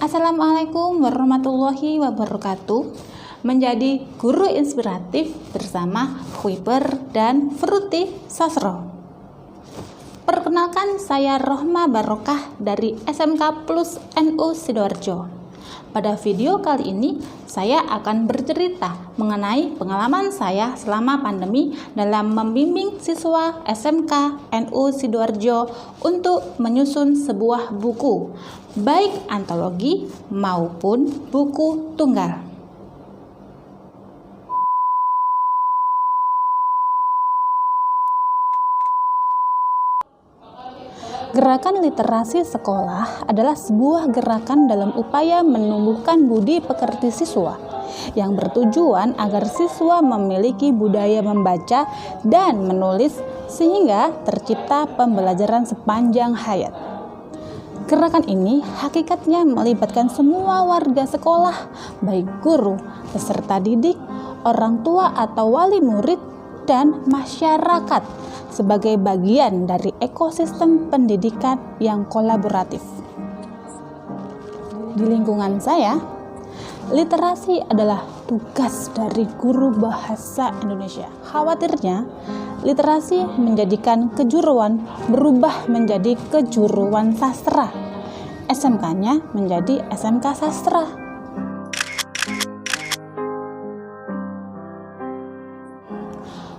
Assalamualaikum warahmatullahi wabarakatuh. Menjadi guru inspiratif bersama Khwiper dan Fruti Sasro. Perkenalkan, saya Rohma Barokah dari SMK Plus NU Sidoarjo. Pada video kali ini saya akan bercerita mengenai pengalaman saya selama pandemi dalam membimbing siswa SMK NU Sidoarjo untuk menyusun sebuah buku, baik antologi maupun buku tunggal. Gerakan literasi sekolah adalah sebuah gerakan dalam upaya menumbuhkan budi pekerti siswa yang bertujuan agar siswa memiliki budaya membaca dan menulis sehingga tercipta pembelajaran sepanjang hayat. Gerakan ini hakikatnya melibatkan semua warga sekolah, baik guru, peserta didik, orang tua atau wali murid, dan masyarakat sebagai bagian dari ekosistem pendidikan yang kolaboratif. Di lingkungan saya, literasi adalah tugas dari guru bahasa Indonesia. Khawatirnya, literasi menjadikan kejuruan berubah menjadi kejuruan sastra. SMK-nya menjadi SMK Sastra.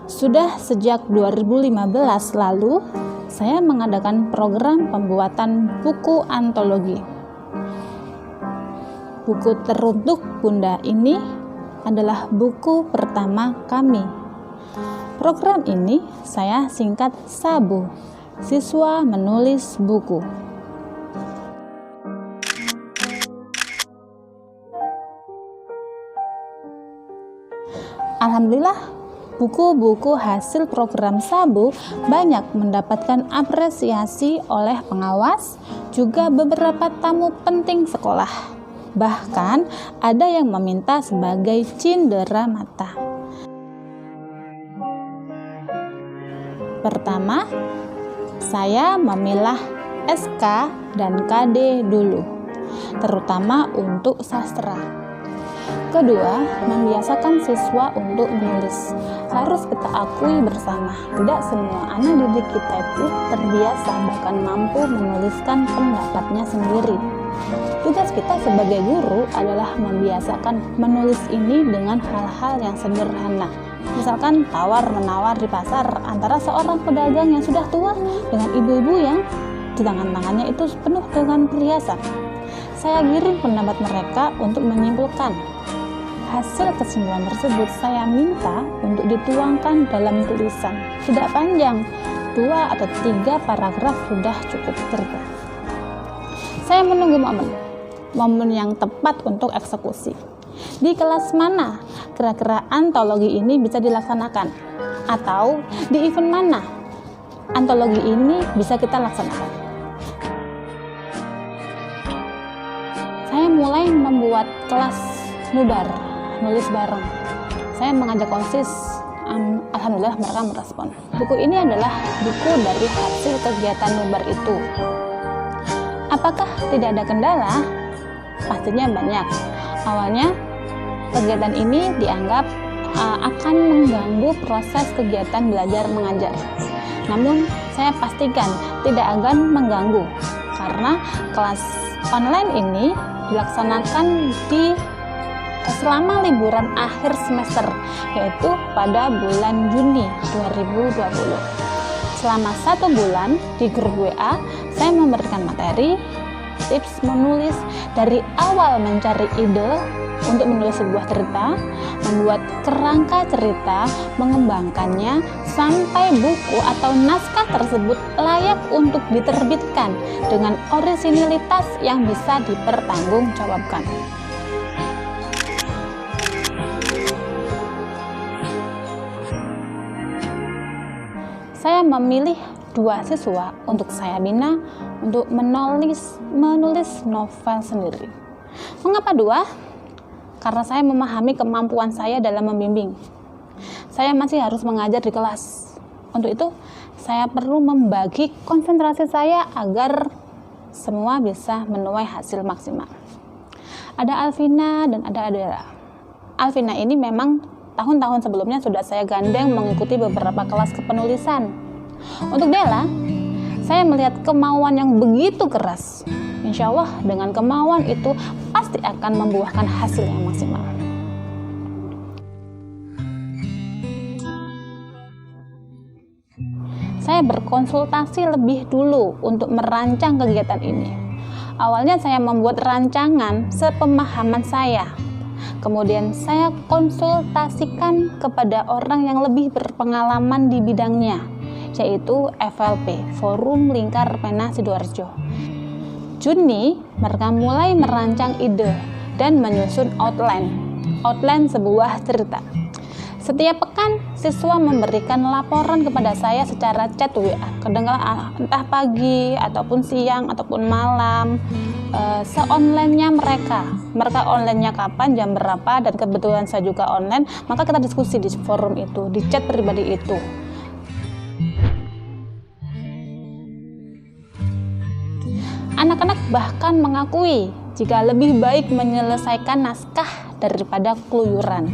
Sudah sejak 2015 lalu, saya mengadakan program pembuatan buku antologi. Buku teruntuk Bunda ini adalah buku pertama kami. Program ini saya singkat SABU, Siswa Menulis Buku. Alhamdulillah, buku-buku hasil program SABU banyak mendapatkan apresiasi oleh pengawas, juga beberapa tamu penting sekolah. Bahkan ada yang meminta sebagai cindera mata. Pertama, saya memilah SK dan KD dulu, terutama untuk sastra. Kedua, membiasakan siswa untuk menulis. Harus kita akui bersama, tidak semua anak didik kita itu terbiasa bahkan mampu menuliskan pendapatnya sendiri. Tugas kita sebagai guru adalah membiasakan menulis ini dengan hal-hal yang sederhana. Misalkan tawar-menawar di pasar antara seorang pedagang yang sudah tua dengan ibu-ibu yang di tangan-tangannya itu penuh dengan perhiasan. Saya giring pendapat mereka untuk menyimpulkan. Hasil kesimpulan tersebut saya minta untuk dituangkan dalam tulisan. Tidak panjang, 2 atau 3 paragraf sudah cukup cerita. Saya menunggu momen yang tepat untuk eksekusi. Di kelas mana kira-kira antologi ini bisa dilaksanakan? Atau di event mana antologi ini bisa kita laksanakan? Saya mulai membuat kelas nubar, nulis bareng. Saya mengajak OSIS, alhamdulillah mereka merespon. Buku ini adalah buku dari hasil kegiatan nubar itu. Apakah tidak ada kendala? Pastinya banyak. Awalnya kegiatan ini dianggap akan mengganggu proses kegiatan belajar mengajar. Namun saya pastikan tidak akan mengganggu karena kelas online ini dilaksanakan selama liburan akhir semester, yaitu pada bulan Juni 2020. Selama 1 bulan di grup WA, saya memberikan materi, tips menulis dari awal mencari ide untuk menulis sebuah cerita, membuat kerangka cerita, mengembangkannya, sampai buku atau naskah tersebut layak untuk diterbitkan dengan orisinilitas yang bisa dipertanggungjawabkan. Saya memilih 2 siswa untuk saya bina untuk menulis novel sendiri. Mengapa 2? Karena saya memahami kemampuan saya dalam membimbing. Saya masih harus mengajar di kelas. Untuk itu, saya perlu membagi konsentrasi saya agar semua bisa menuai hasil maksimal. Ada Alvina dan ada Adela. Alvina ini memang tahun-tahun sebelumnya sudah saya gandeng mengikuti beberapa kelas kepenulisan. Untuk Dela, saya melihat kemauan yang begitu keras. Insya Allah dengan kemauan itu pasti akan membuahkan hasil yang maksimal. Saya berkonsultasi lebih dulu untuk merancang kegiatan ini. Awalnya saya membuat rancangan sepemahaman saya. Kemudian saya konsultasikan kepada orang yang lebih berpengalaman di bidangnya, yaitu FLP, Forum Lingkar Pena Sidoarjo. Juni, mereka mulai merancang ide dan menyusun outline sebuah cerita. Setiap pekan, siswa memberikan laporan kepada saya secara chat WA, kadang-kadang entah pagi ataupun siang ataupun malam, se-online-nya mereka online-nya kapan, jam berapa, dan kebetulan saya juga online, maka kita diskusi di forum itu, di chat pribadi itu. Anak-anak bahkan mengakui jika lebih baik menyelesaikan naskah daripada keluyuran.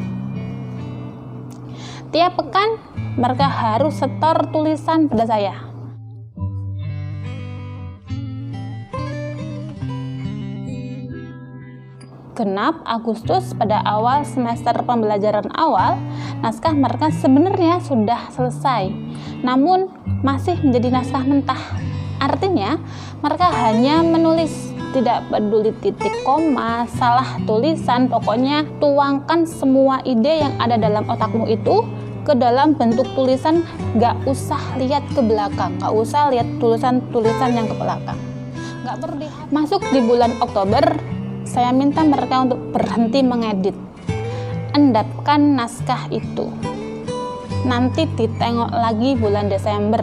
Tiap pekan, mereka harus setor tulisan pada saya. Genap Agustus pada awal semester pembelajaran awal, naskah mereka sebenarnya sudah selesai, namun masih menjadi naskah mentah. Artinya, mereka hanya menulis, tidak peduli titik koma, salah tulisan, pokoknya tuangkan semua ide yang ada dalam otakmu itu ke dalam bentuk tulisan, gak usah lihat ke belakang, gak usah lihat tulisan-tulisan yang ke belakang. Gak perlu masuk di bulan Oktober, saya minta mereka untuk berhenti mengedit. Endapkan naskah itu. Nanti ditengok lagi bulan Desember.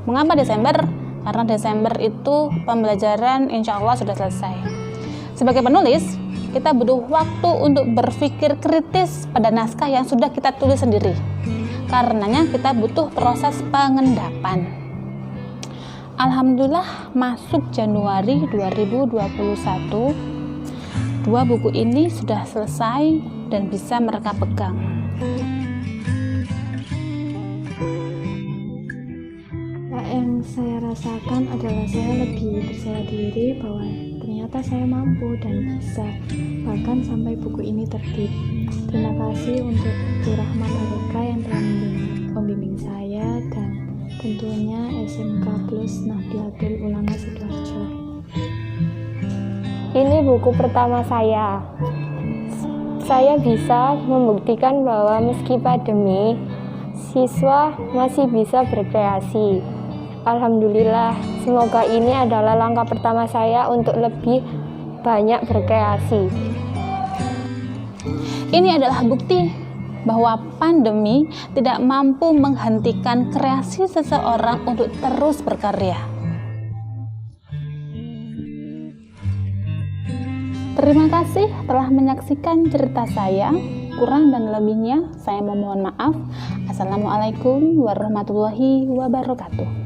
Mengapa Desember? Karena Desember itu pembelajaran insya Allah sudah selesai. Sebagai penulis, kita butuh waktu untuk berpikir kritis pada naskah yang sudah kita tulis sendiri. Karenanya kita butuh proses pengendapan. Alhamdulillah masuk Januari 2021, 2 buku ini sudah selesai dan bisa mereka pegang. Yang saya rasakan adalah saya lebih percaya diri bahwa ternyata saya mampu dan bisa, bahkan sampai buku ini terbit. Terima kasih untuk Bu Rahman Arika yang telah membimbing saya, dan tentunya SMK Plus Nahdlatul Ulama Sidoarjo. Ini buku pertama saya. Saya bisa membuktikan bahwa meski pandemi, siswa masih bisa berkreasi. Alhamdulillah, semoga ini adalah langkah pertama saya untuk lebih banyak berkreasi. Ini adalah bukti bahwa pandemi tidak mampu menghentikan kreasi seseorang untuk terus berkarya. Terima kasih telah menyaksikan cerita saya. Kurang dan lebihnya saya memohon maaf. Assalamualaikum warahmatullahi wabarakatuh.